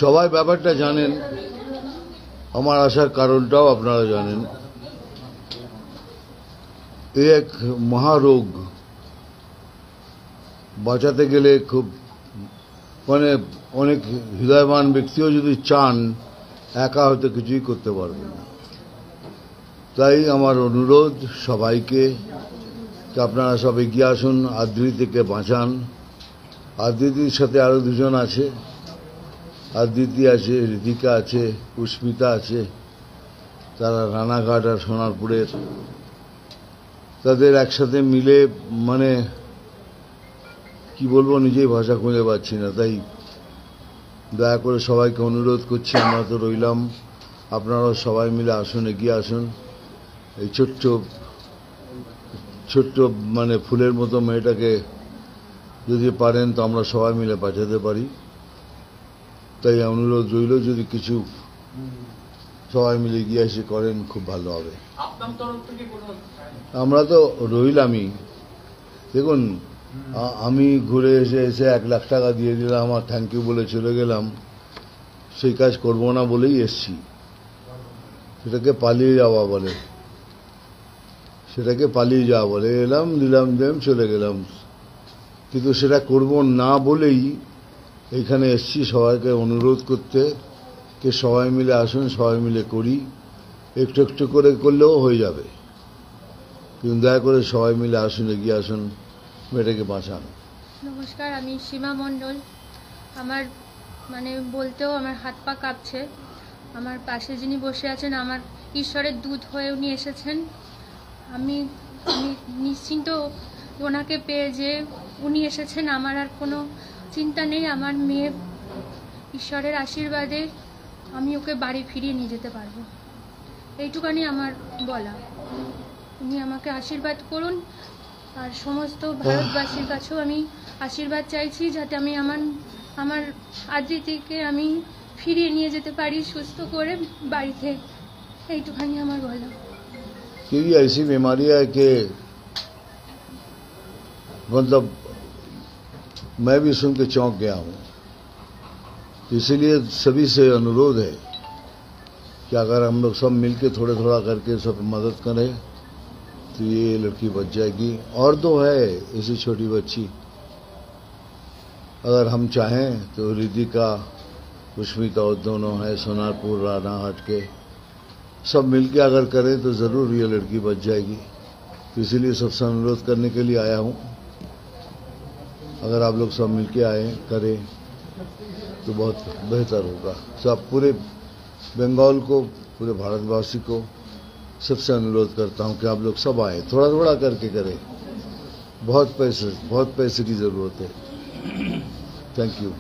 সবাই ব্যাপারটা জানেন, আমার আসার কারণটাও আপনারা জানেন। এই এক মহারোগ, বাঁচাতে গেলে খুব অনেক হৃদয়বান ব্যক্তিও যদি চান, একা হয়তো কিছুই করতে পারবেন না। তাই আমার অনুরোধ সবাইকে, আপনারা সব এগিয়ে আসুন, আদৃতিকে বাঁচান। আদৃতির সাথে আরো দুজন আছে, আদৃতি আছে, ঋতিকা আছে, পুষ্পিতা আছে, তারা রানাঘাট আর সোনারপুরের। তাদের একসাথে মিলে কি বলবো, নিজেই ভাষা খুঁজে পাচ্ছি না। তাই দয়া করে সবাইকে অনুরোধ করছি, আমরা তো রইলাম, আপনারাও সবাই মিলে আসুন, এগিয়ে আসুন। এই ছোট্ট ফুলের মতো মেয়েটাকে যদি পারেন তো আমরা সবাই মিলে বাঁচাতে পারি। তাই অনুরোধ রইল, যদি কিছু সবাই মিলে এগিয়ে এসে করেন খুব ভালো হবে। আমরা তো রইলামই। দেখুন, আমি ঘুরে এসে 1 লাখ টাকা দিয়ে দিলাম আর থ্যাংক ইউ বলে চলে গেলাম, সেই কাজ করব না বলেই এসছি। সেটাকে পালিয়ে যাওয়া বলে, এলাম, দিলাম, চলে গেলাম। কিন্তু সেটা করব না বলেই এখানে এসছি সবাইকে অনুরোধ করতে, কে সবাই মিলে আসুন, সবাই মিলে করি। একটু একটু করে করলেও হয়ে যাবে, কিন্তু দয়া করে সবাই মিলে আসুন, এগিয়ে আসুন, মেয়েটাকে বাঁচান। নমস্কার, আমি সীমা মণ্ডল। আমার বলতেও আমার হাত পা কাঁপছে। আমার পাশে যিনি বসে আছেন, আমার ঈশ্বরের দূত হয়ে উনি এসেছেন। আমি নিশ্চিন্ত ওনাকে পেয়ে যে উনি এসেছেন, আমার আর কোনো চিন্তা নেই। আমার মেয়ে ঈশ্বরের আশীর্বাদে আমি ওকে বাড়ি ফিরিয়ে নিয়ে যেতে পারবো, এইটুকানি আমার বলা। উনি আমাকে আশীর্বাদ করুন, আর সমস্ত ভারতবাসীর কাছেও আমি আশীর্বাদ চাইছি, যাতে আমি আমার আদৃতিকে আমি ফিরিয়ে নিয়ে যেতে পারি সুস্থ করে বাড়িতে, এইটুখানি আমার বলা। क्योंकि ऐसी बीमारी है कि मैं भी सुन के चौंक गया हूं। इसीलिए सभी से अनुरोध है कि अगर हम लोग सब मिलके थोड़ा करके सब मदद करें तो ये लड़की बच जाएगी। और 2 है ऐसी छोटी बच्ची, अगर हम चाहें तो ऋतिका, पुष्पिता दोनों है, सोनारपुर रानाघाट के, सब मिलके अगर करें तो जरूर ये लड़की बच जाएगी। तो इसीलिए सबसे अनुरोध करने के लिए आया हूं, अगर आप लोग सब मिलके करें तो बहुत बेहतर होगा। सब पूरे बंगाल को, पूरे भारतवासी को सबसे अनुरोध करता हूं कि आप लोग सब आए, थोड़ा करके करें। बहुत पैसे की जरूरत है। Thank you.